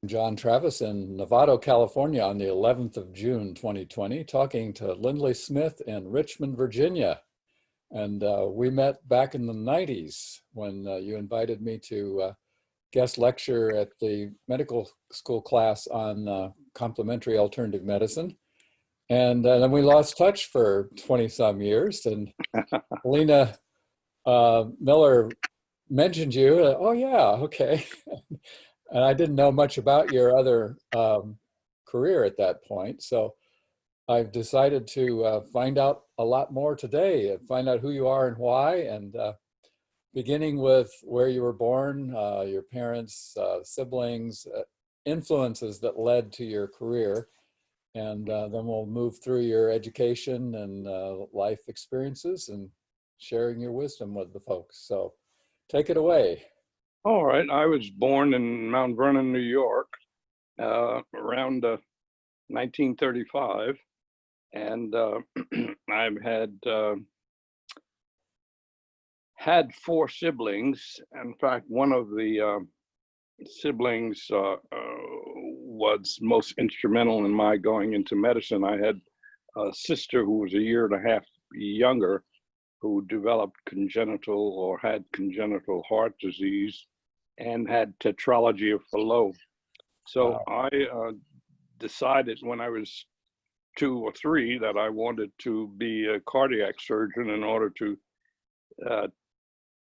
John Travis in Novato, California on the 11th of June, 2020, talking to Lindley Smith in Richmond, Virginia. And we met back in the 90s when you invited me to guest lecture at the medical school class on complementary alternative medicine. And then we lost touch for 20 some years. And Lena Miller mentioned you. Oh, yeah, okay. And I didn't know much about your other career at that point. So I've decided to find out a lot more today and find out who you are and why. And beginning with where you were born, your parents, siblings, influences that led to your career. And then we'll move through your education and life experiences and sharing your wisdom with the folks. So take it away. All right. I was born in Mount Vernon, New York, around 1935, and I've had four siblings. In fact, one of the siblings was most instrumental in my going into medicine. I had a sister who was a year and a half younger, who developed congenital or had congenital heart disease and had tetralogy of Fallot. So Wow. I decided when I was 2 or 3 that I wanted to be a cardiac surgeon in order to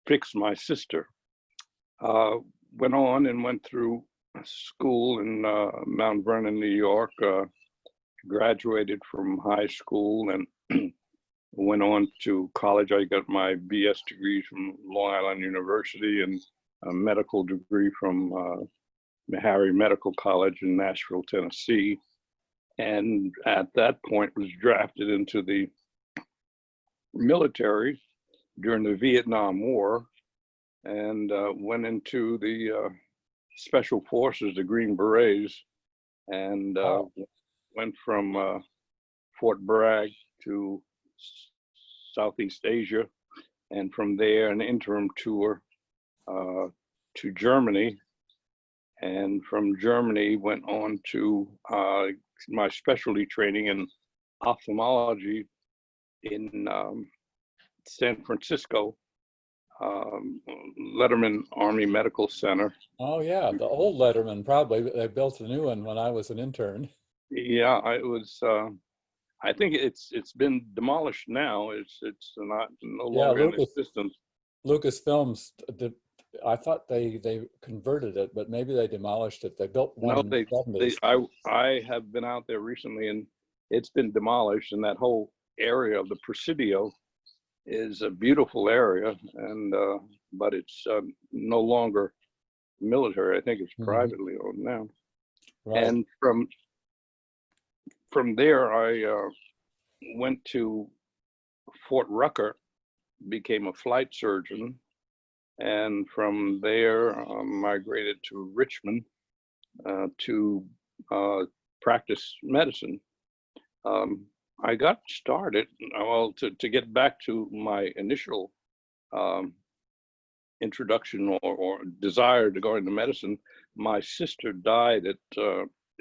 fix my sister. Went on and went through school in Mount Vernon, New York, graduated from high school and went on to college. I got my BS degree from Long Island University and a medical degree from Meharry Medical College in Nashville, Tennessee. And at that point was drafted into the military during the Vietnam War and went into the Special Forces, the Green Berets, and went from Fort Bragg to Southeast Asia, and from there an interim tour to Germany, and from Germany went on to my specialty training in ophthalmology in San Francisco, Letterman Army Medical Center. Oh, yeah, the old Letterman, probably. They built a new one when I was an intern. Yeah, it was. I think it's been demolished now. It's not no longer in existence. Lucasfilms did. I thought they converted it, but maybe they demolished it. They built one No, in the 70s. I have been out there recently, and it's been demolished. And that whole area of the Presidio is a beautiful area, and but it's no longer military. I think it's privately owned now. Right. And from there, I went to Fort Rucker, became a flight surgeon, and from there migrated to Richmond to practice medicine. I got started, well, to get back to my initial introduction or desire to go into medicine. My sister died at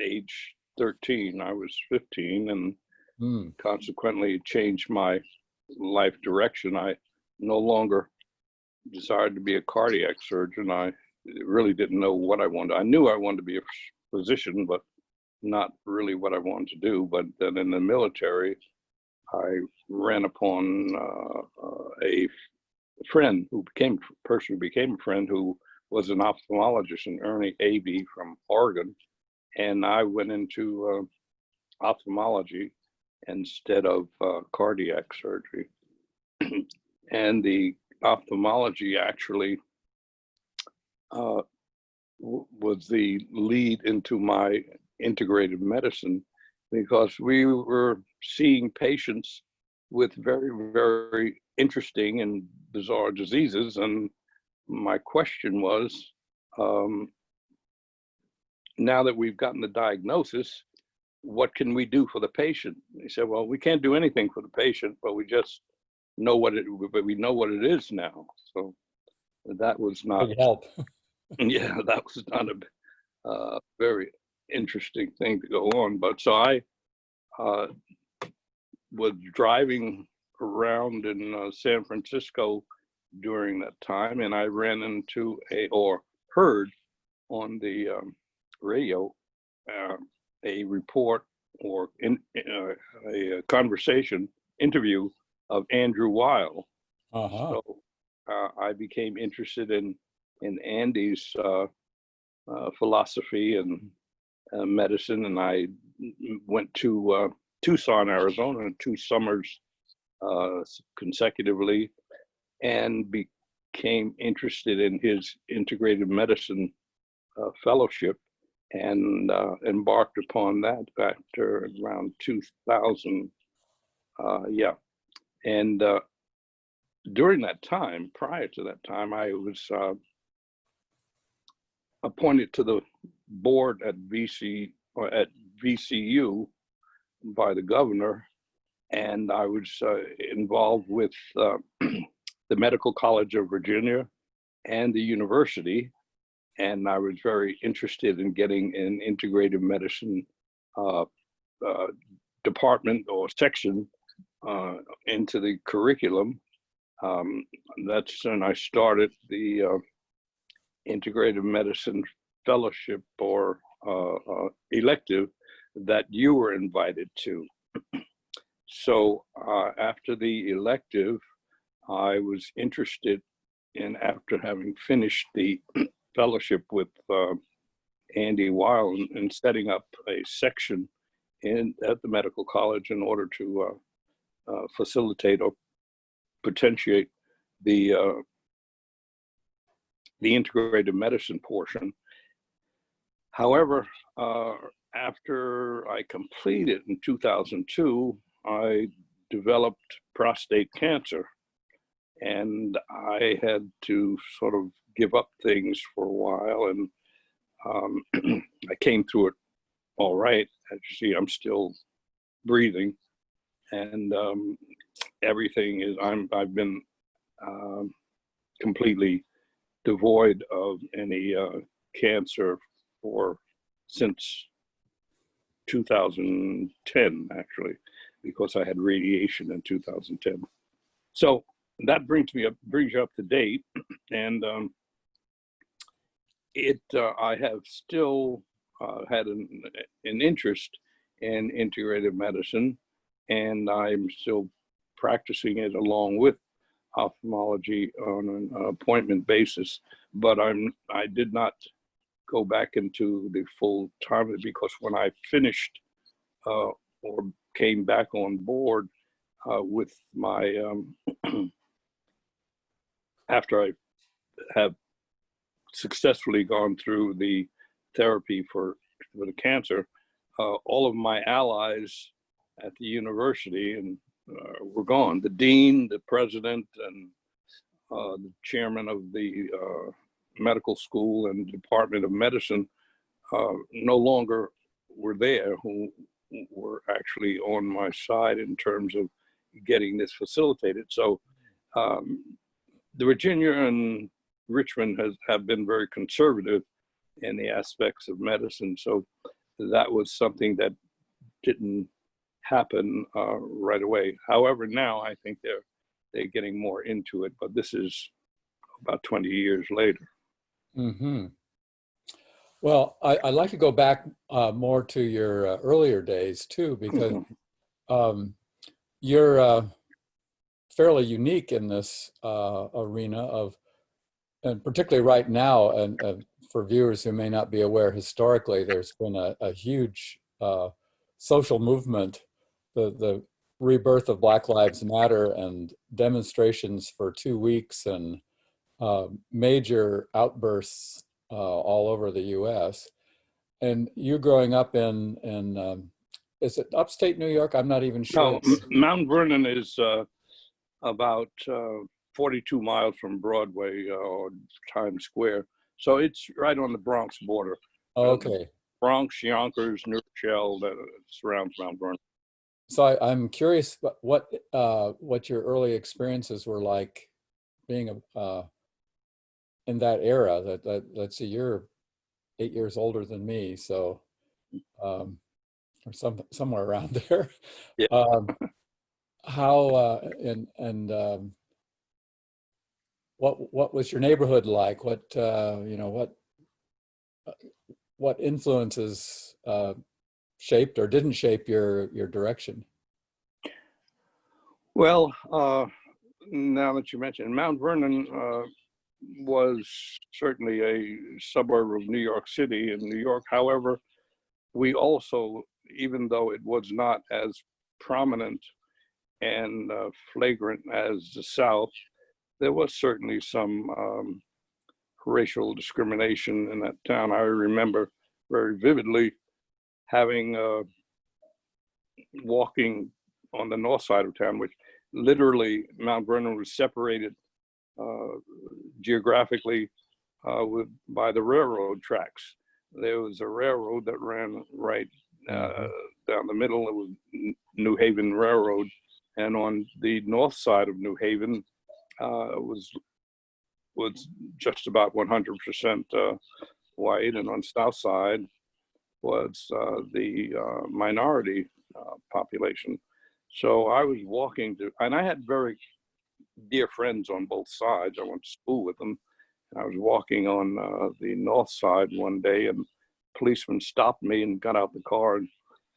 age 13. I was 15, and consequently changed my life direction. I no longer desired to be a cardiac surgeon. I really didn't know what I wanted. I knew I wanted to be a physician, but not really what I wanted to do. But then in the military, I ran upon a friend who became a friend who was an ophthalmologist, and Ernie Avey from Oregon. And I went into ophthalmology instead of cardiac surgery. And the ophthalmology actually was the lead into my integrative medicine, because we were seeing patients with very, very interesting and bizarre diseases. And my question was, now that we've gotten the diagnosis, what can we do for the patient? He said, well, we can't do anything for the patient, but we just know what it is now. So that was not Big help. yeah, that was not very interesting thing to go on. But so I uh, was driving around in San Francisco during that time, and I ran into or heard on the radio uh, a report or a conversation interview of Andrew Weil. Uh-huh. So I became interested in Andy's philosophy and medicine, and I went to Tucson, Arizona, in 2 summers consecutively, and became interested in his integrative medicine fellowship, and embarked upon that after around 2000. Yeah, and during that time, prior to that time, I was appointed to the board at VCU by the governor, and I was involved with the Medical College of Virginia and the university, and I was very interested in getting an integrative medicine uh, department or section into the curriculum. That's when I started the integrative medicine fellowship or elective that you were invited to. So after the elective, I was interested in, after having finished the fellowship with Andy Weil, in setting up a section at the medical college in order to facilitate or potentiate the integrative medicine portion. However, after I completed in 2002, I developed prostate cancer, and I had to sort of give up things for a while, and I came through it all right. As you see, I'm still breathing, and everything is, I've been completely devoid of any cancer since 2010, actually, because I had radiation in 2010. So that brings you up to date, and I have still had an interest in integrative medicine, and I'm still practicing it along with ophthalmology on an appointment basis. But I did not go back into the full time, because when I finished or came back on board with my after I have successfully gone through the therapy for the cancer, all of my allies at the university and were gone. The dean, the president, and the chairman of the medical school and department of medicine no longer were there, who were actually on my side in terms of getting this facilitated. So the Virginia and Richmond have been very conservative in the aspects of medicine. So that was something that didn't happen right away. However, now I think they're getting more into it, but this is about 20 years later. Mm-hmm. Well, I'd like to go back more to your earlier days too, because you're fairly unique in this arena of, and particularly right now, and for viewers who may not be aware, historically, there's been a huge social movement, the rebirth of Black Lives Matter, and demonstrations for 2 weeks, and major outbursts all over the U.S. And you growing up in is it upstate New York? I'm not even sure. No, Mount Vernon is about 42 miles from Broadway or Times Square. So it's right on the Bronx border. Okay. Bronx, Yonkers, New Rochelle, that surrounds Mount Vernon. So I'm curious what your early experiences were like being in that era. Let's see, you're 8 years older than me, so or somewhere around there. Yeah. How and what was your neighborhood like? What what influences shaped or didn't shape your direction? Well, now that you mentioned Mount Vernon, was certainly a suburb of New York City in New York. However, we also, even though it was not as prominent and flagrant as the South, there was certainly some racial discrimination in that town. I remember very vividly having walking on the north side of town, which literally Mount Vernon was separated geographically by the railroad tracks. There was a railroad that ran right down the middle. It was New Haven Railroad, and on the north side of New Haven was just about 100% white, and on south side was the minority population. So I was walking to, and I had very dear friends on both sides. I went to school with them. I was walking on the north side one day, and a policeman stopped me and got out the car and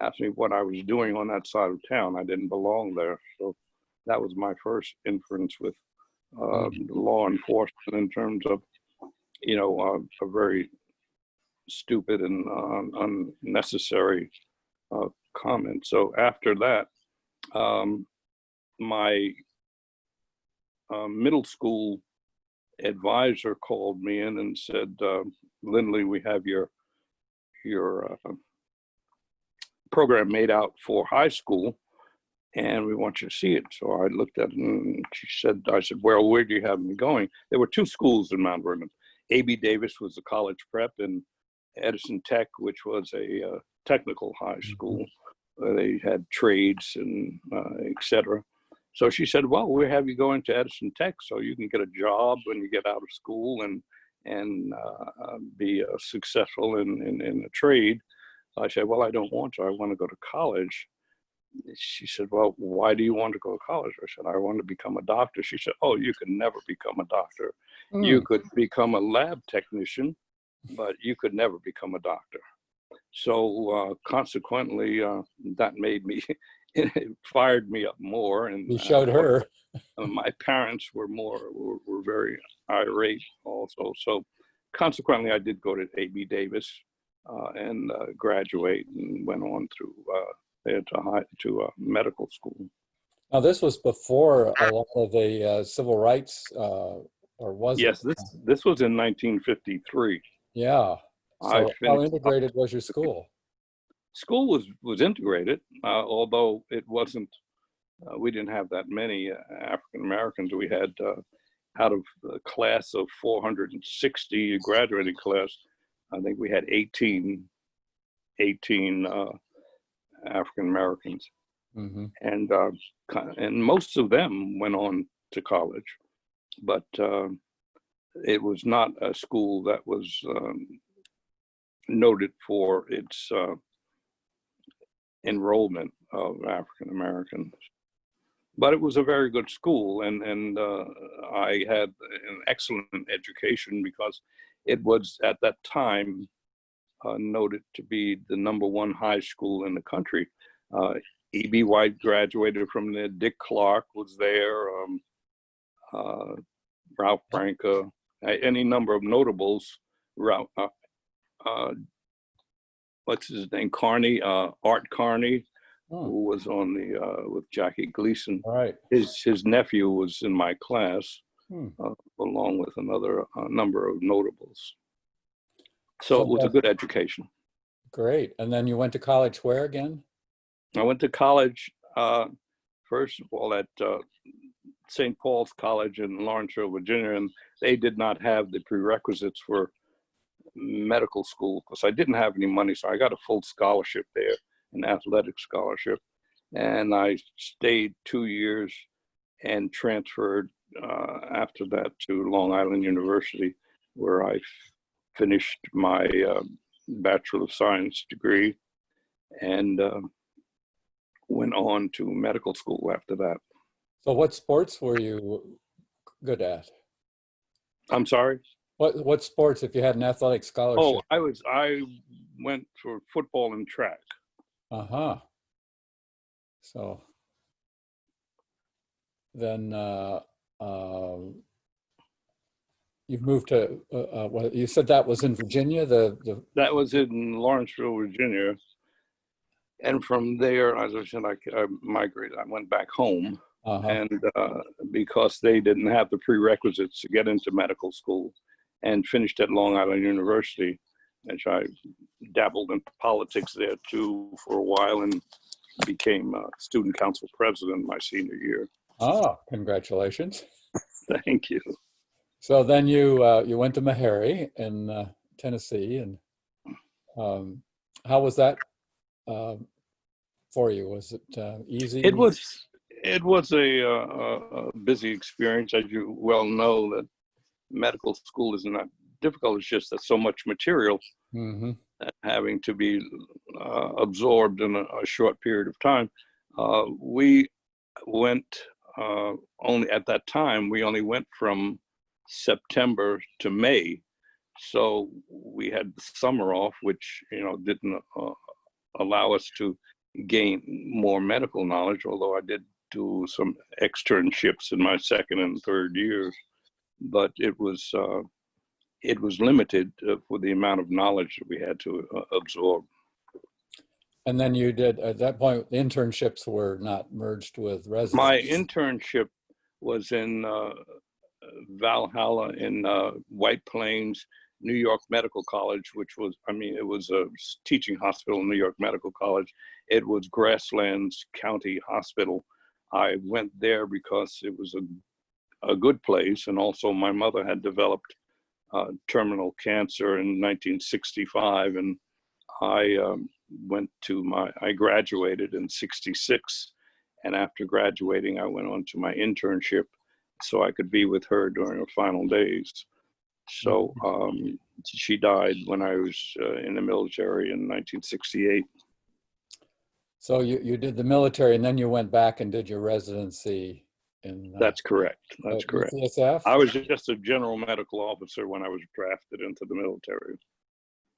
asked me what I was doing on that side of town. I didn't belong there. So that was my first inference with law enforcement in terms of, a very stupid and unnecessary comment. So after that, my middle school advisor called me in and said, Lindley, we have your program made out for high school, and we want you to see it. So I looked at it, and I said, well, where do you have me going? There were two schools in Mount Vernon. A.B. Davis was a college prep, and Edison Tech, which was a technical high school. They had trades and et cetera. So she said, well, we'll have you go into Edison Tech so you can get a job when you get out of school and be successful in a trade. I said, well, I don't want to. I want to go to college. She said, well, why do you want to go to college? I said, I want to become a doctor. She said, oh, you can never become a doctor. You could become a lab technician, but you could never become a doctor. So consequently, that made me, it fired me up more. And you showed her. My parents were very irate also. So consequently, I did go to A.B. Davis and graduate and went on through to medical school. Now, this was before a lot of the civil rights, or was it? Yes, this was in 1953. Yeah. So how integrated was your school? School was integrated, although it wasn't. We didn't have that many African Americans. We had out of a class of 460 graduating class, I think we had 18 African Americans, and most of them went on to college, but it was not a school that was noted for its enrollment of African Americans. But it was a very good school, and I had an excellent education because it was at that time noted to be the #1 high school in the country. E.B. White graduated from there. Dick Clark was there. Ralph Branca, any number of notables. What's his name? Carney, Art Carney, who was on the with Jackie Gleason. Right. His nephew was in my class, along with another number of notables. So it was a good education. Great. And then you went to college where again? I went to college, first of all, at St. Paul's College in Lawrenceville, Virginia, and they did not have the prerequisites for medical school because I didn't have any money. So I got a full scholarship there, an athletic scholarship. And I stayed 2 years and transferred after that to Long Island University, where I finished my Bachelor of Science degree, and went on to medical school after that. So what sports were you good at? I'm sorry? What sports, if you had an athletic Oh, scholarship? I went for football and track. Uh-huh. So then you've moved to, well, you said that was in Virginia, That was in Lawrenceville, Virginia. And from there, as I said, I migrated. I went back home. uh-huh. And because they didn't have the prerequisites to get into medical school, and finished at Long Island University, which I dabbled in politics there too for a while, and became student council president my senior year. Oh, congratulations. Thank you. So then you went to Meharry in Tennessee, and how was that for you? Was it easy? It was a busy experience, as you well know. That medical school is not difficult. It's just that so much material Mm-hmm. having to be absorbed in a short period of time. We went only at that time. We only went from September to May, so we had the summer off, which didn't allow us to gain more medical knowledge. Although I did do some externships in my second and third years, but it was limited for the amount of knowledge that we had to absorb. And then you did, at that point, the internships were not merged with My residency. internship was in Valhalla in White Plains, New York Medical College, which was, it was a teaching hospital, New York Medical College. It was Grasslands County Hospital. I went there because it was a good place, and also my mother had developed terminal cancer in 1965, and I I graduated in 66, and after graduating, I went on to my internship so I could be with her during her final days. So she died when I was in the military in 1968. So you did the military, and then you went back and did your residency in That's correct. That's correct. UCSF? I was just a general medical officer when I was drafted into the military.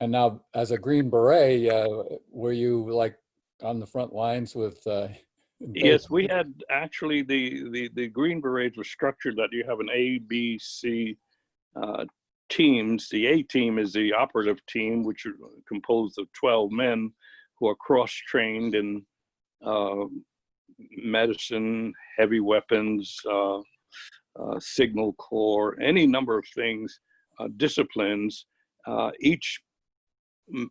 And now, as a Green Beret, were you like on the front lines with? Yes, we had actually the Green Berets were structured that you have an A, B, C teams. The A team is the operative team, which are composed of 12 men who are cross-trained in medicine, heavy weapons, signal corps, any number of things, disciplines. Each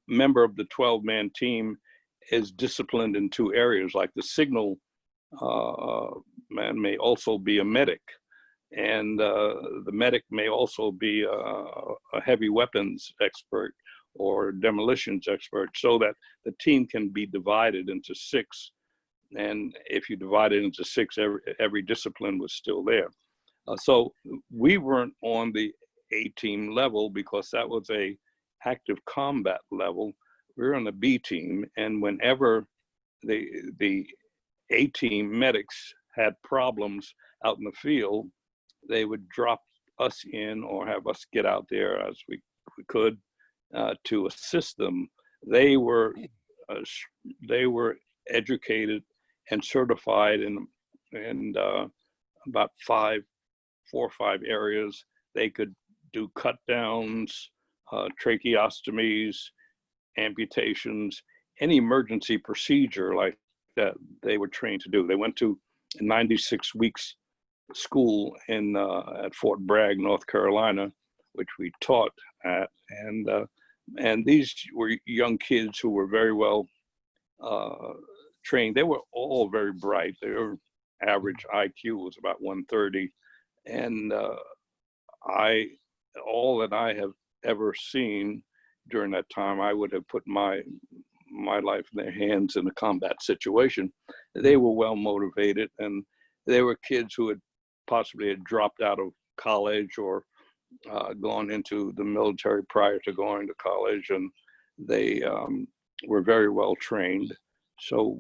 member of the 12-man team is disciplined in two areas. Like the signal man may also be a medic, and the medic may also be a heavy weapons expert or demolitions expert, so that the team can be divided into six. And if you divide it into six, every discipline was still there. So we weren't on the A team level because that was a active combat level. We were on the B team, and whenever the A team medics had problems out in the field, they would drop us in or have us get out there as we could to assist them. They were educated and certified in about 4 or 5 areas. They could do cut downs, tracheostomies, amputations, any emergency procedure like that they were trained to do. They went to 96 weeks school in at Fort Bragg, North Carolina, which we taught at, and these were young kids who were very well trained. They were all very bright. Their average IQ was about 130, and all that I have ever seen during that time, I would have put my life in their hands in a combat situation. They were well motivated, and they were kids who had possibly dropped out of college or gone into the military prior to going to college, and they were very well trained. So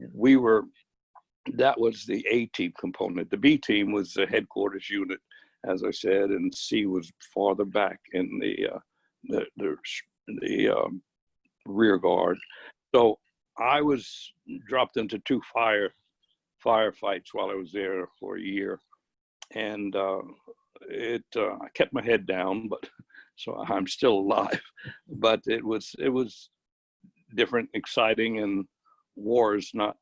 that was the A team component. The B team was the headquarters unit, as I said, and C was farther back in the rear guard. So I was dropped into two firefights while I was there for a year, and I kept my head down, but so I'm still alive. But it was different, exciting, and war is not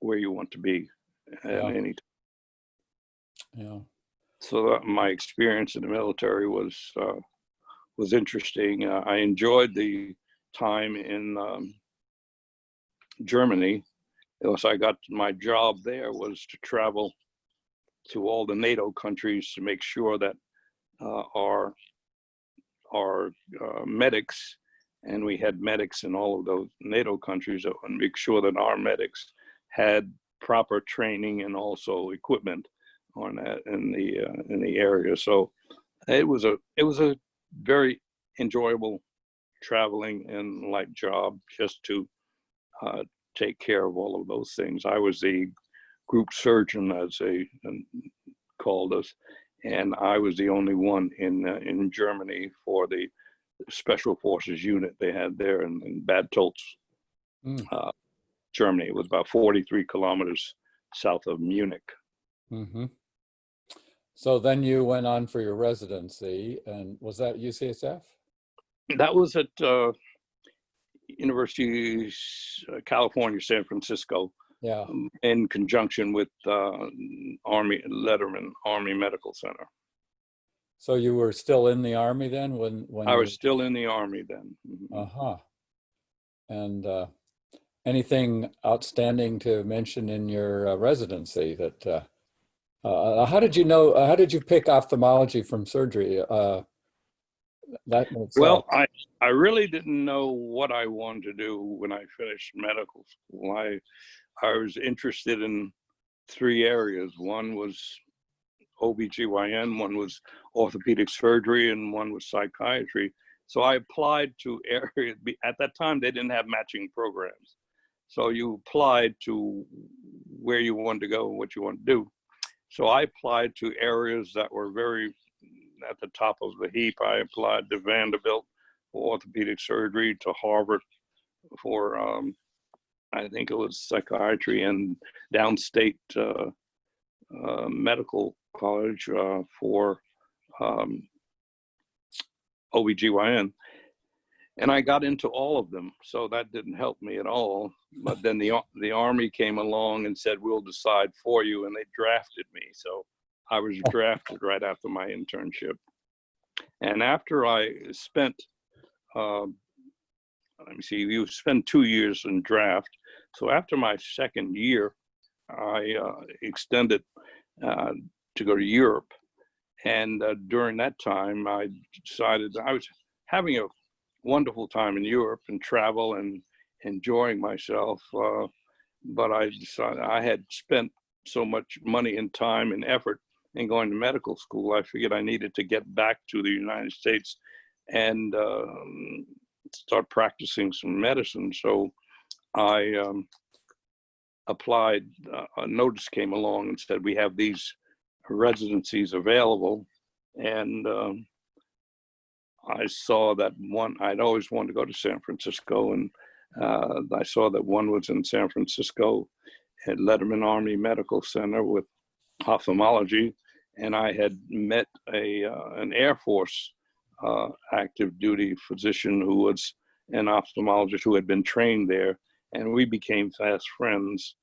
where you want to be at any time. Yeah. So my experience in the military was interesting. I enjoyed the time in Germany. Once I got my job there was to travel to all the NATO countries to make sure that our medics, and we had medics in all of those NATO countries, and make sure that our medics had proper training and also equipment on that in the area. So it was a very enjoyable traveling and light job, just to take care of all of those things. I was the group surgeon, as they called us, and I was the only one in Germany for the special forces unit they had there in Bad Tölz, Germany. It was about 43 kilometers south of Munich. Mm-hmm. So then you went on for your residency, and was that UCSF? That was at University of California, San Francisco. Yeah. In conjunction with Letterman Army Medical Center. So you were still in the Army then when I was still in the Army then. Uh-huh. And anything outstanding to mention in your residency that how did you pick ophthalmology from surgery? Well, I really didn't know what I wanted to do when I finished medical school. I was interested in three areas. One was OBGYN, one was orthopedic surgery, and one was psychiatry. So I applied to areas. At that time, they didn't have matching programs. So you applied to where you wanted to go and what you want to do. So I applied to areas that were very at the top of the heap. I applied to Vanderbilt for orthopedic surgery, to Harvard for I think it was psychiatry, and downstate medical college for OBGYN. And I got into all of them, so that didn't help me at all. But then the Army came along and said, we'll decide for you, and they drafted me. So I was drafted right after my internship. And after I spent, you spend 2 years in draft. So after my second year, I extended to go to Europe. And during that time, I decided I was having a wonderful time in Europe and travel and enjoying myself. But I decided I had spent so much money and time and effort in going to medical school. I figured I needed to get back to the United States and start practicing some medicine. So I applied. A notice came along and said, we have these residencies available. And I saw that one. I'd always wanted to go to San Francisco, and I saw that one was in San Francisco at Letterman Army Medical Center with ophthalmology, and I had met an Air Force active duty physician who was an ophthalmologist who had been trained there, and we became fast friends.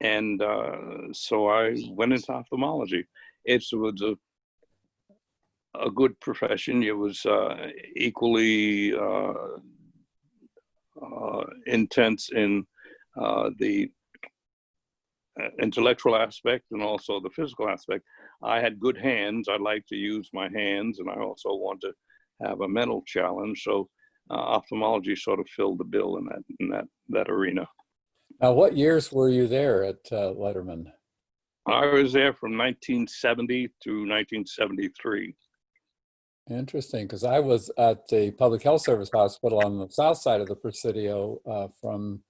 And so I went into ophthalmology. It was a good profession. It was equally intense in the intellectual aspect and also the physical aspect. I had good hands. I like to use my hands, and I also want to have a mental challenge. So ophthalmology sort of filled the bill in that arena. Now, what years were you there at Letterman? I was there from 1970 to 1973. Interesting, because I was at the Public Health Service Hospital on the south side of the Presidio from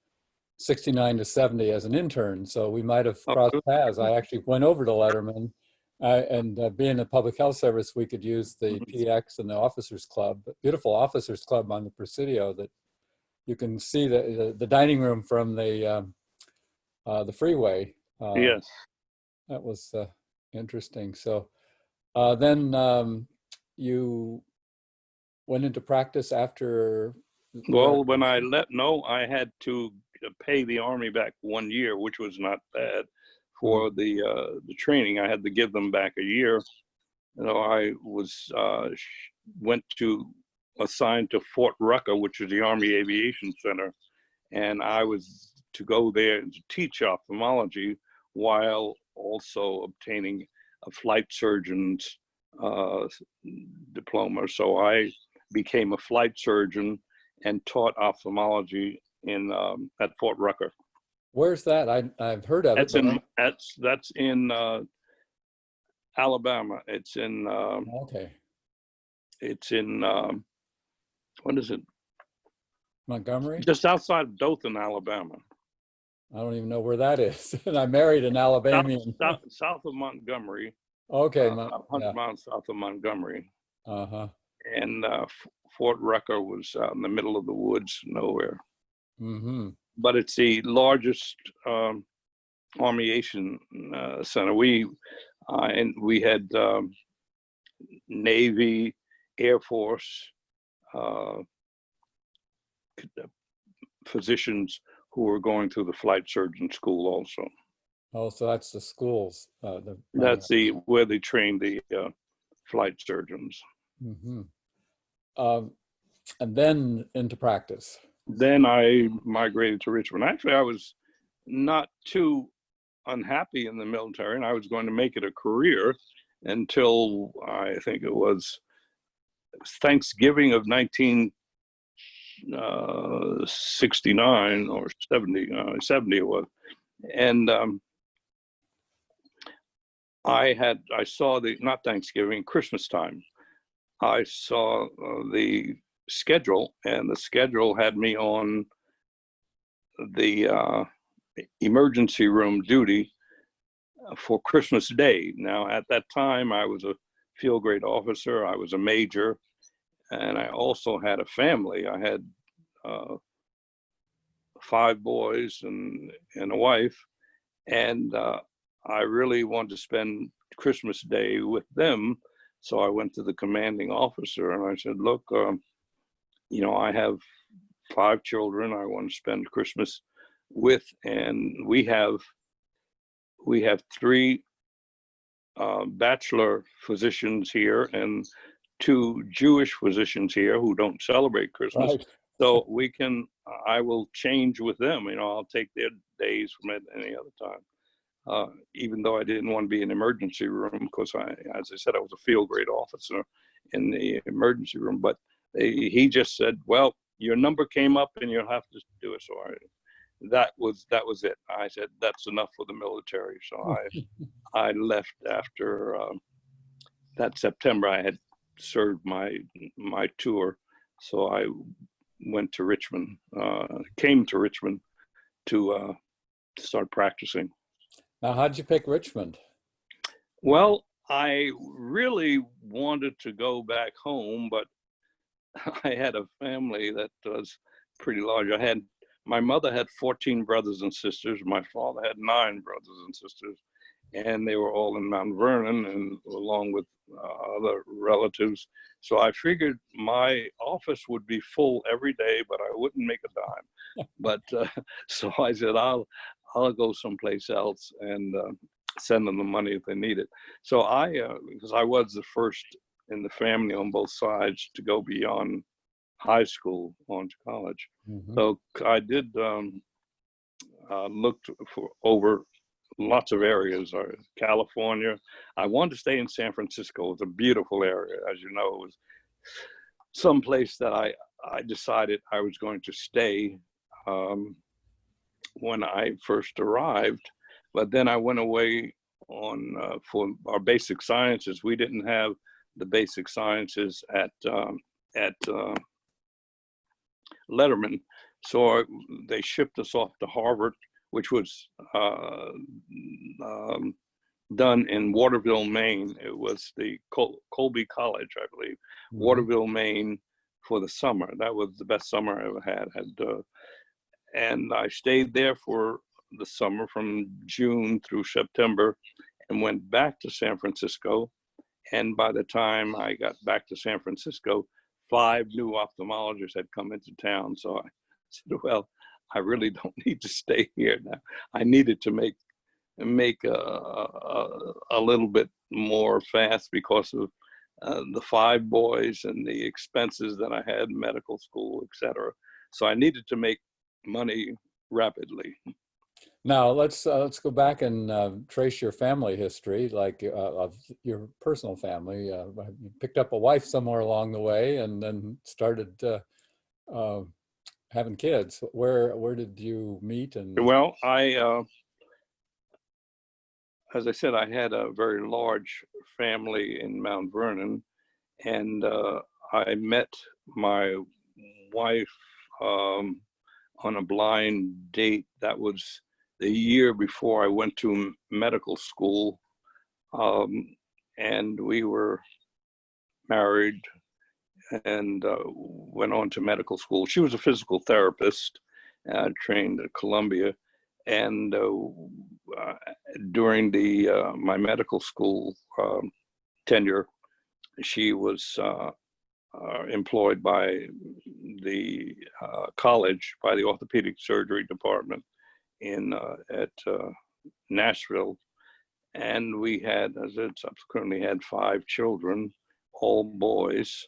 69 to 70 as an intern. So we might have Oh, crossed good. paths. I actually went over to Letterman. And being a public health service, we could use the Mhm. PX and the Officers Club, beautiful Officers Club on the Presidio that you can see the dining room from the freeway. Yes. That was interesting. So then you went into practice after Well, when I graduation? let no, I had to pay the Army back 1 year, which was not bad Hmm. for the training. I had to give them back a year. I was went to assigned to Fort Rucker, which is the Army Aviation Center, and I was to go there to teach ophthalmology while also obtaining a flight surgeon's uh, diploma. So I became a flight surgeon and taught ophthalmology in at Fort Rucker. Where's that? I've heard of it, That's but in that's in Alabama. okay. It's in what is it? Montgomery? Just outside of Dothan, Alabama. I don't even know where that is. And I married an South, Alabamian. south of Montgomery, Okay, about 100 yeah. miles south of Montgomery. Uh-huh. And Fort Rucker was out in the middle of the woods, nowhere. Mm-hmm. But it's the largest Army Aviation Center. And we had Navy, Air Force uh, physicians who were going through the flight surgeon school also. Oh, so that's the schools, the That's primary. where they trained the flight surgeons. Mm-hmm. Um, and then into practice. Then I migrated to Richmond. Actually, I was not too unhappy in the military, and I was going to make it a career until I think it was Thanksgiving of 1969 or 70, 70 it was. And I saw not Thanksgiving, Christmas time. I saw the schedule, and the schedule had me on the emergency room duty for Christmas Day. Now, at that time, I was a field grade officer, I was a major, and I also had a family. I had 5 boys and a wife, and I really wanted to spend Christmas Day with them. So I went to the commanding officer and I said, look, I have 5 children I want to spend Christmas with, and we have 3 bachelor physicians here and 2 Jewish physicians here who don't celebrate Christmas. Right. So I will change with them. I'll take their days from any other time. Even though I didn't want to be in the emergency room, because as I said, I was a field grade officer in the emergency room. But he just said, well, your number came up and you'll have to do it. So that was it. I said, that's enough for the military. So I left after that September. I had served my tour. So I went to Richmond, came to Richmond to start practicing. Now, how'd you pick Richmond? Well, I really wanted to go back home, but I had a family that was pretty large. My mother had 14 brothers and sisters. My father had 9 brothers and sisters, and they were all in Mount Vernon and along with other relatives. So I figured my office would be full every day, but I wouldn't make a dime. But so I said, I'll go someplace else and send them the money if they need it. So because I was the first in the family on both sides to go beyond high school on to college. Mm-hmm. So I did looked for over lots of areas. California. I wanted to stay in San Francisco. It's a beautiful area, as you know. It was someplace that I decided I was going to stay when I first arrived. But then I went away on for our basic sciences. We didn't have the basic sciences at Letterman. So they shipped us off to Harvard, which was done in Waterville, Maine. It was the Colby College, I believe, Waterville, Maine, for the summer. That was the best summer I ever had. And I stayed there for the summer from June through September and went back to San Francisco. And by the time I got back to San Francisco, 5 new ophthalmologists had come into town. So I said, well, I really don't need to stay here now. I needed to make a little bit more fast because of the 5 boys and the expenses that I had in medical school, etc. So I needed to make money rapidly. Now let's go back and trace your family history, like of your personal family. You picked up a wife somewhere along the way, and then started having kids. Where did you meet? And well, as I said, I had a very large family in Mount Vernon, and I met my wife on a blind date. That was the year before I went to medical school, and we were married and went on to medical school. She was a physical therapist, trained at Columbia, and during my medical school tenure, she was employed by the college, by the orthopedic surgery department at Nashville. And we had, as it subsequently had, 5 children, all boys,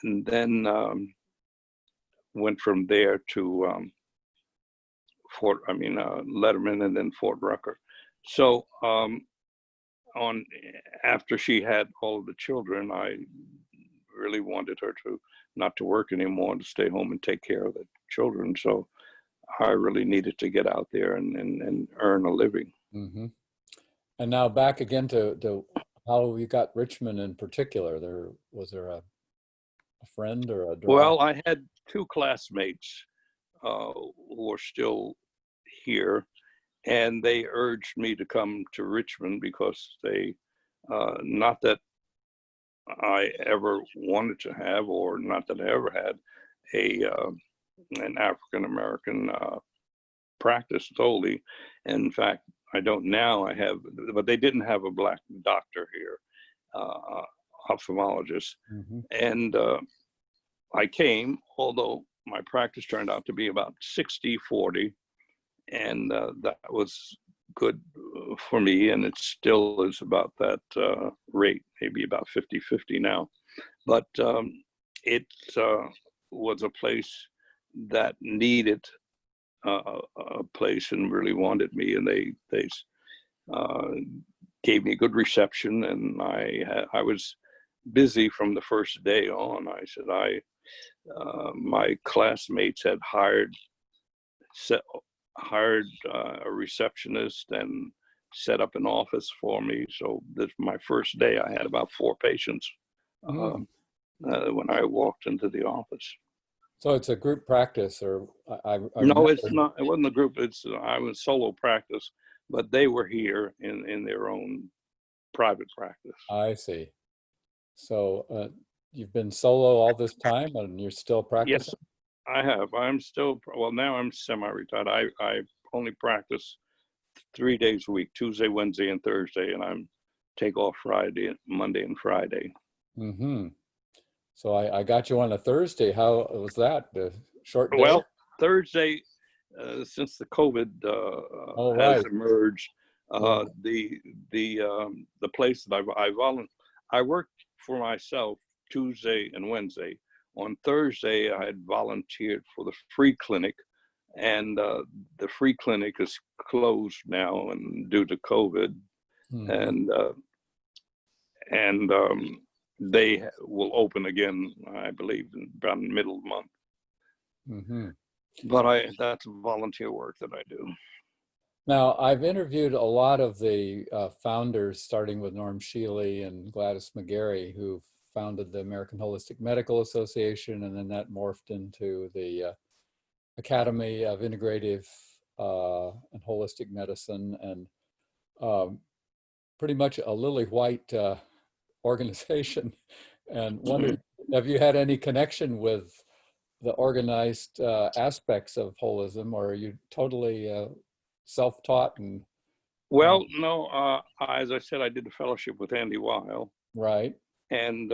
and then went from there to Letterman, and then Fort Rucker. So after she had all of the children, I really wanted her to not to work anymore, to stay home and take care of the children. So I really needed to get out there and earn a living. Mm-hmm. And now back again to how you got Richmond in particular. Was there a friend or a draw? Well, I had 2 classmates who are still here, and they urged me to come to Richmond because they, not that I ever wanted to have, or not that I ever had, an African American practice solely. In fact, I don't now. I have, but they didn't have a black doctor here, ophthalmologist, and I came, although my practice turned out to be about 60-40, and that was good for me, and it still is about that rate, maybe about 50-50 now. But it was a place that needed a place and really wanted me, and they gave me a good reception, and I was busy from the first day on. I said my classmates had hired a receptionist and set up an office for me. So my first day, I had about 4 patients when I walked into the office. So it's a group practice, or no, it's not. It wasn't a group. I was solo practice, but they were here in their own private practice. I see. So you've been solo all this time, and you're still practicing? Yes, I have. I'm still, well, now I'm semi-retired. I only practice 3 days a week, Tuesday, Wednesday, and Thursday, and I'm take off Monday and Friday. Mm-hmm. So I got you on a Thursday. How was that? The short day? Well, Thursday, since the COVID has emerged, the place that I worked for myself Tuesday and Wednesday. On Thursday, I had volunteered for the free clinic, and the free clinic is closed now and due to COVID, and they will open again, I believe, about the middle of the month. Mm-hmm. But that's volunteer work that I do. Now, I've interviewed a lot of the founders, starting with Norm Shealy and Gladys McGarry, who founded the American Holistic Medical Association, and then that morphed into the Academy of Integrative and Holistic Medicine, and pretty much a lily white organization. And wondered, have you had any connection with the organized aspects of holism, or are you totally self-taught and Well, no, as I said, I did a fellowship with Andy Weil. right? And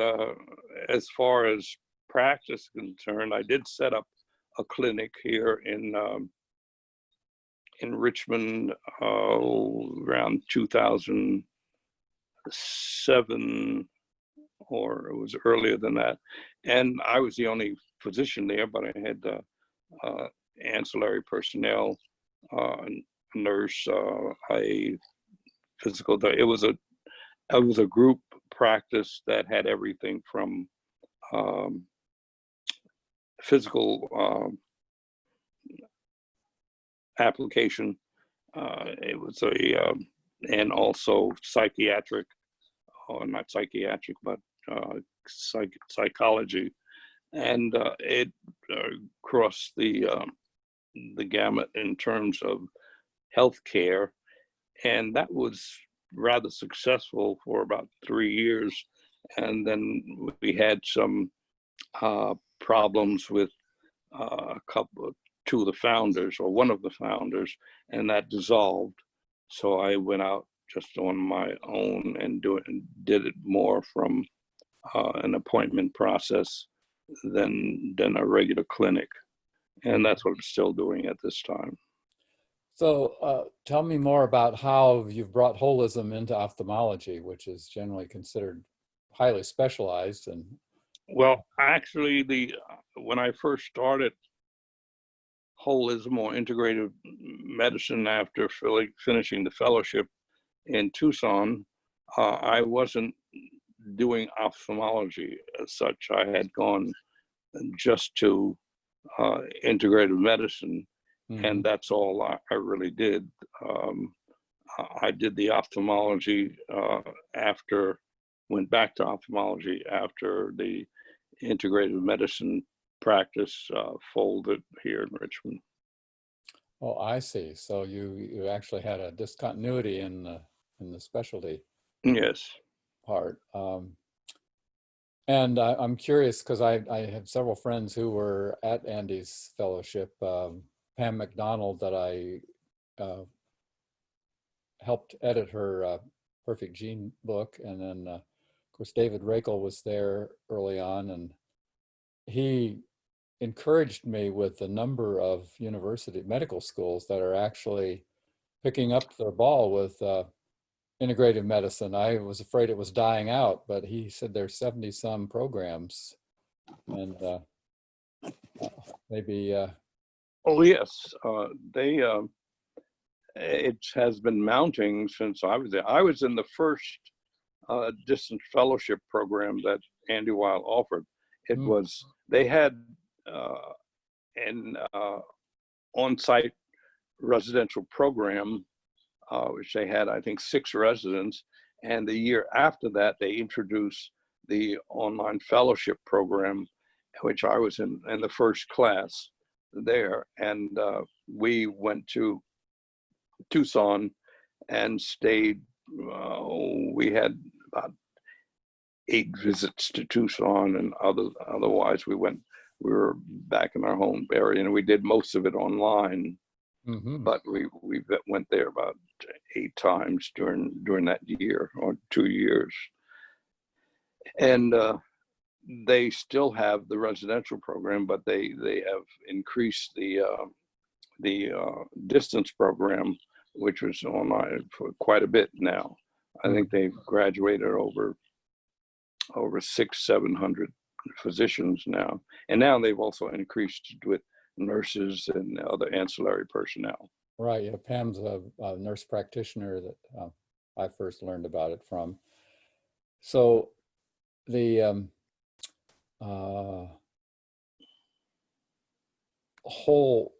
as far as practice concerned, I did set up a clinic here in Richmond around 2007, or it was earlier than that. And I was the only physician there, but I had ancillary personnel, nurse, a physical. It was a group practice that had everything from physical application. It was and also psychiatric, or not psychiatric, but psychology, and it crossed the gamut in terms of healthcare, and that was rather successful for about 3 years. And then we had some problems with two of the founders, or one of the founders, and that dissolved. So I went out just on my own and did it more from an appointment process than a regular clinic. And that's what I'm still doing at this time. So tell me more about how you've brought holism into ophthalmology, which is generally considered highly specialized. And well, actually, when I first started holism or integrative medicine after finishing the fellowship in Tucson, I wasn't doing ophthalmology as such. I had gone just to integrative medicine, and that's all I really did. I did the ophthalmology went back to ophthalmology after the integrative medicine practice folded here in Richmond. Oh, I see. So you actually had a discontinuity in the specialty Yes. part. And I'm curious because I have several friends who were at Andy's fellowship. Pam McDonald, that I helped edit her Perfect Gene book, and then of course David Rakel was there early on, and he encouraged me with the number of university medical schools that are actually picking up their ball with integrative medicine. I was afraid it was dying out, but he said there's 70 some programs, and maybe. Oh yes, it has been mounting since I was there. I was in the first distance fellowship program that Andy Weil offered. It was, they had an on-site residential program, which they had, I think, 6 residents. And the year after that, they introduced the online fellowship program, which I was in the first class there. And we went to Tucson and stayed. We had about 8 visits to Tucson, and otherwise we were back in our home area, and we did most of it online. But we went there about 8 times during that year or 2 years. And they still have the residential program, but they have increased the distance program, which was online for quite a bit now. I think they've graduated over 600-700 physicians now, and now they've also increased with nurses and other ancillary personnel. Right. Yeah, Pam's a nurse practitioner that I first learned about it from. So the whole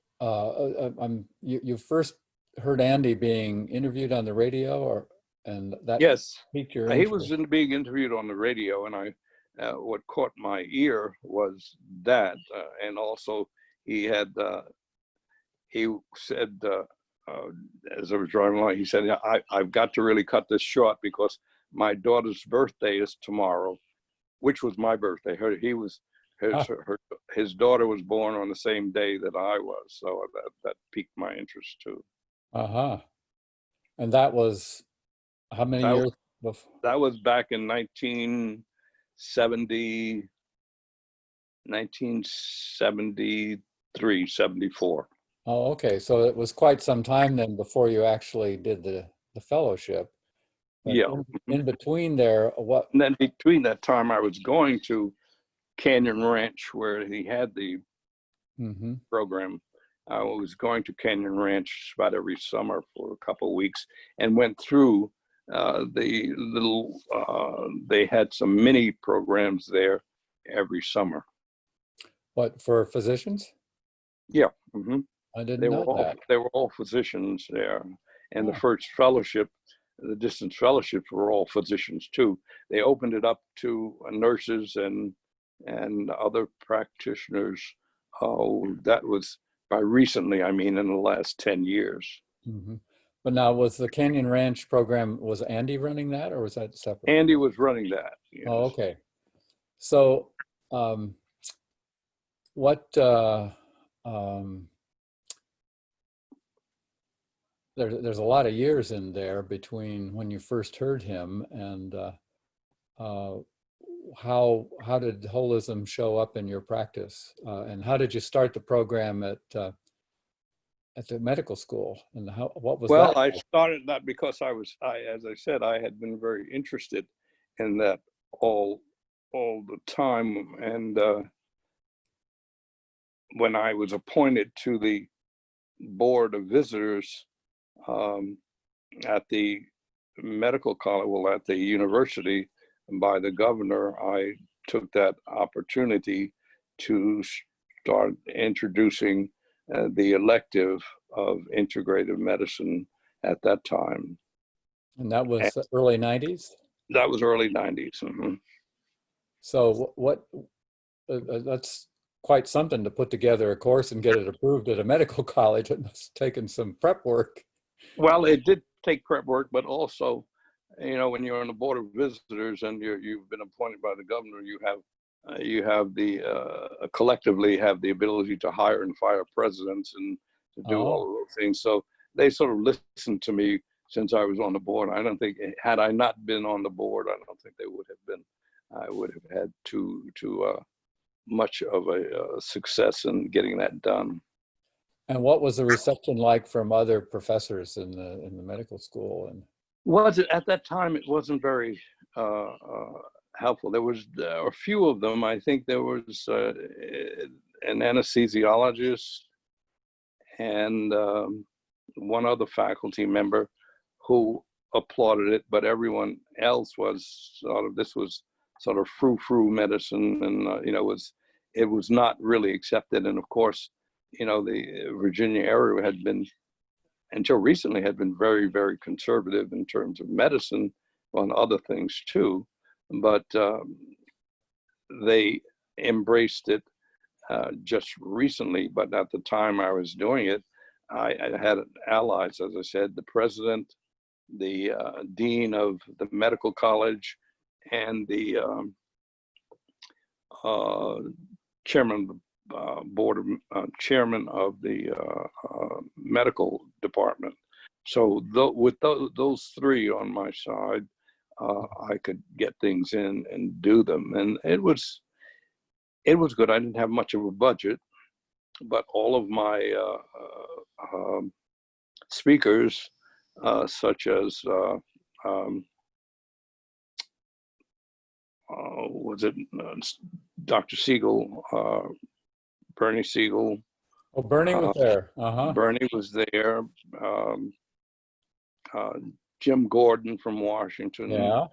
you first heard Andy being interviewed on the radio, and that yes, piqued your he interest? was being interviewed on the radio, and I what caught my ear was that, and also he had he said, as I was driving along, he said, I've got to really cut this short because my daughter's birthday is tomorrow, which was my birthday. His daughter was born on the same day that I was, so that piqued my interest too. Uh-huh. And that was how many That, years before? that was back in 1973, 74. Oh, okay. So it was quite some time then before you actually did the fellowship. But Yeah. in between there, what? And then between that time, I was going to Canyon Ranch where he had the Mm-hmm. program. I was going to Canyon Ranch about every summer for a couple of weeks and went through the little, they had some mini programs there every summer. What, for physicians? Yeah. Mm-hmm. I didn't know that. They were all physicians there. And the Oh. first fellowship, the distance fellowships were all physicians too. They opened it up to nurses and other practitioners. Oh, that was by recently, I mean, in the last 10 years. Mm-hmm. But now, was the Canyon Ranch program, was Andy running that, or was that separate? Andy was running that. Yes. Oh, okay. So, um, what, um, there's a lot of years in there between when you first heard him and uh, how did holism show up in your practice, and how did you start the program at the medical school, and what was Well, that? I started that because as I said, I had been very interested in that all the time. And when I was appointed to the board of visitors um, at the medical college, well, at the university by the governor, I took that opportunity to start introducing the elective of integrative medicine at that time. And that And was early 90s. that was early 90s. Mm-hmm. So what that's quite something to put together a course and get it approved at a medical college. It must have taken some prep work. Well, it did take prep work, but also, when you're on the board of visitors and you've been appointed by the governor, you have the collectively have the ability to hire and fire presidents and to do all Oh, of those things. So they sort of listened to me since I was on the board. I don't think, had I not been on the board, I don't think they would have been. I would have had too much of a success in getting that done. and what was the reception like from other professors in the medical school? And Was it at that time? It wasn't very helpful. There was a few of them. I think there was an anesthesiologist and one other faculty member who applauded it, but everyone else was this was sort of frou-frou medicine, and it was not really accepted. And of course, the Virginia area had been, until recently, had been very, very conservative in terms of medicine on other things too, but they embraced it just recently. But at the time I was doing it, I had allies, as I said, the president, the dean of the medical college, and the chairman of the chairman of the medical department. So with those three on my side, I could get things in and do them, and it was good. I didn't have much of a budget, but all of my speakers, such as was it Dr. Siegel, Bernie Siegel. oh, Bernie was there. Uh-huh. Bernie was there. Um, Jim Gordon from Washington. Yeah.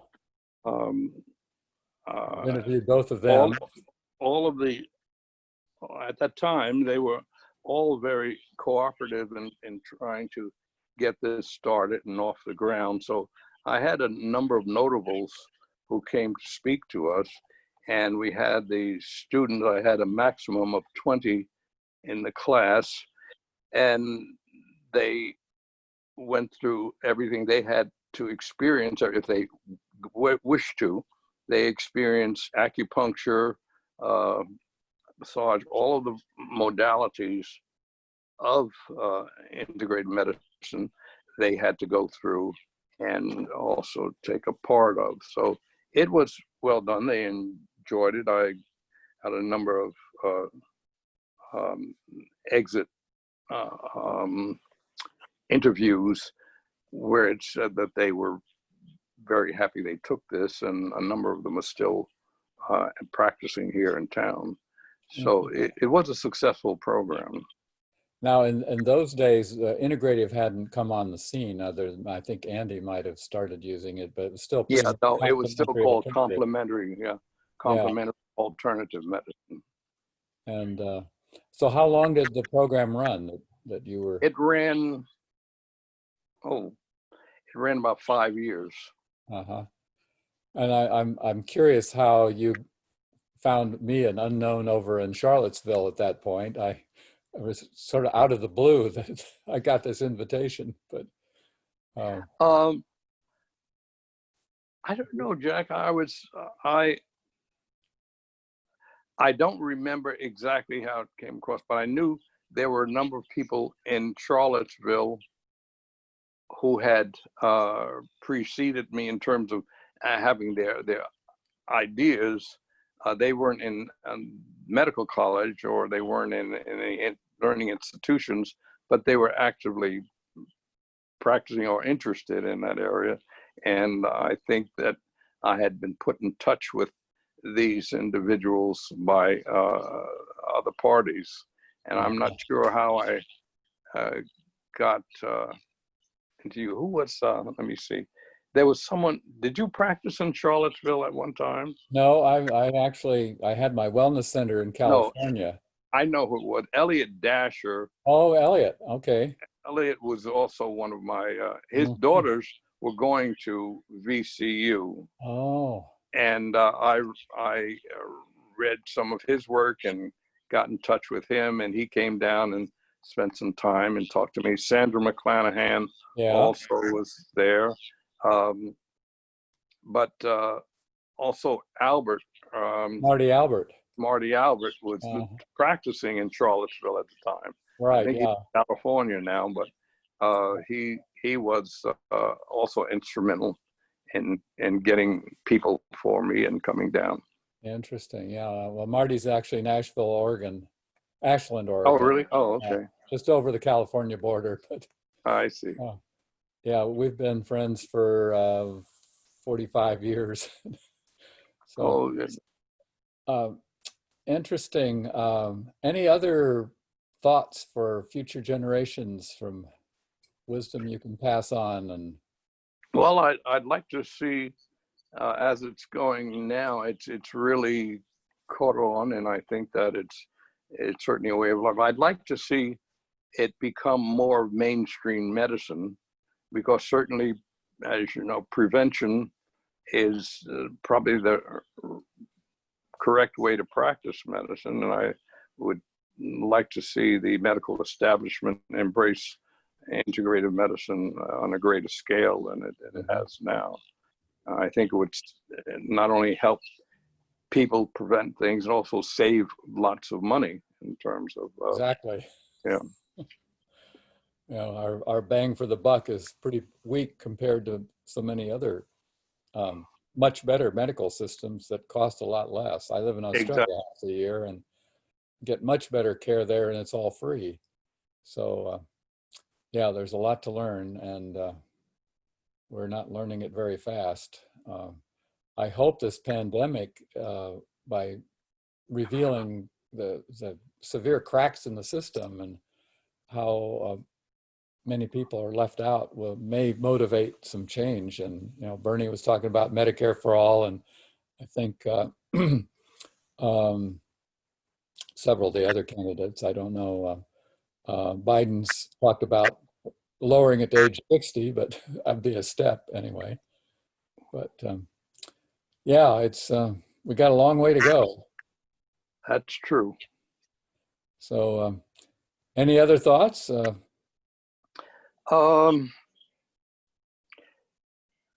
Um, Interviewed both of all, them. all of the, at that time, they were all very cooperative in trying to get this started and off the ground. So I had a number of notables who came to speak to us, and we had the students, I had a maximum of 20 in the class, and they went through everything they had to experience, or if they wish to. They experienced acupuncture, massage, all of the modalities of integrated medicine they had to go through and also take a part of. So it was well done. They enjoyed it. I had a number of exit interviews where it said that they were very happy they took this, and a number of them are still practicing here in town. So it was a successful program. Now, in those days, integrative hadn't come on the scene. I think Andy might have started using it, but it was still pretty Yeah, no, it was still called complementary complementary alternative medicine. And so how long did the program run that you were? It ran about 5 years. Uh-huh. And I'm curious how you found me, an unknown, over in Charlottesville at that point. I was sort of out of the blue that I got this invitation, but I don't know, Jack. I don't remember exactly how it came across, but I knew there were a number of people in Charlottesville who had preceded me in terms of having their ideas. They weren't in medical college, or they weren't in any learning institutions, but they were actively practicing or interested in that area. And I think that I had been put in touch with these individuals by other parties. And I'm not sure how I got into you. Who was, let me see. There was someone, did you practice in Charlottesville at one time? No, I had my wellness center in California. No, I know who it was. Elliot Dasher. Oh, Elliot. Okay. Elliot was also one of my, his daughters were going to VCU. Oh. And I read some of his work and got in touch with him, and he came down and spent some time and talked to me. Sandra McClanahan also was there. But also Albert. Marty Albert. Marty Albert was practicing in Charlottesville at the time. Right. I think he's in California now, but he was also instrumental in getting people for me and coming down. Interesting. Yeah. Well, Marty's actually Nashville, Oregon, Ashland, Oregon. Oh, really? Oh, okay. Just over the California border. But I see. Yeah, we've been friends for 45 years. So, interesting. Any other thoughts for future generations, from wisdom you can pass on? And well, I'd like to see, as it's going now, it's really caught on, and I think that it's certainly a way of life. I'd like to see it become more mainstream medicine, because certainly, as you know, prevention is probably the correct way to practice medicine, and I would like to see the medical establishment embrace integrative medicine on a greater scale than it has now. I think it would not only help people prevent things, and also save lots of money in terms of exactly. Yeah. You know, our bang for the buck is pretty weak compared to so many other much better medical systems that cost a lot less. I live in Australia half the year and get much better care there, and it's all free. So yeah, there's a lot to learn, and we're not learning it very fast. I hope this pandemic, by revealing the severe cracks in the system and how many people are left out, may motivate some change. And you know, Bernie was talking about Medicare for all, and I think several of the other candidates, I don't know, Biden's talked about lowering it to age 60, but that'd be a step anyway. But yeah, it's we got a long way to go. That's true. So any other thoughts?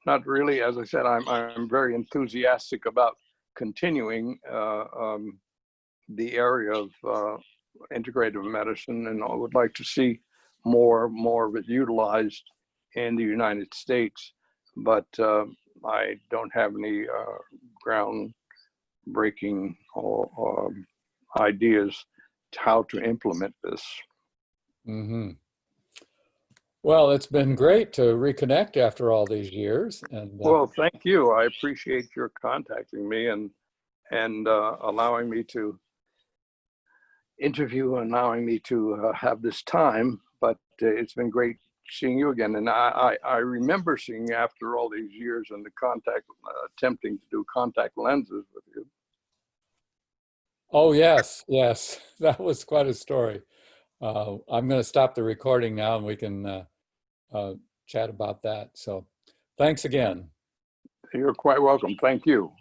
Not really. As I said, I'm very enthusiastic about continuing the area of integrative medicine, and I would like to see more of it utilized in the United States. But I don't have any groundbreaking or ideas to how to implement this. Mm-hmm. Well, it's been great to reconnect after all these years. And Well, thank you. I appreciate your contacting me and allowing me to interview and allowing me to have this time. But it's been great seeing you again. And I remember seeing you after all these years and the contact, attempting to do contact lenses with you. oh, yes, yes, that was quite a story. I'm going to stop the recording now and we can chat about that. So thanks again. You're quite welcome. Thank you.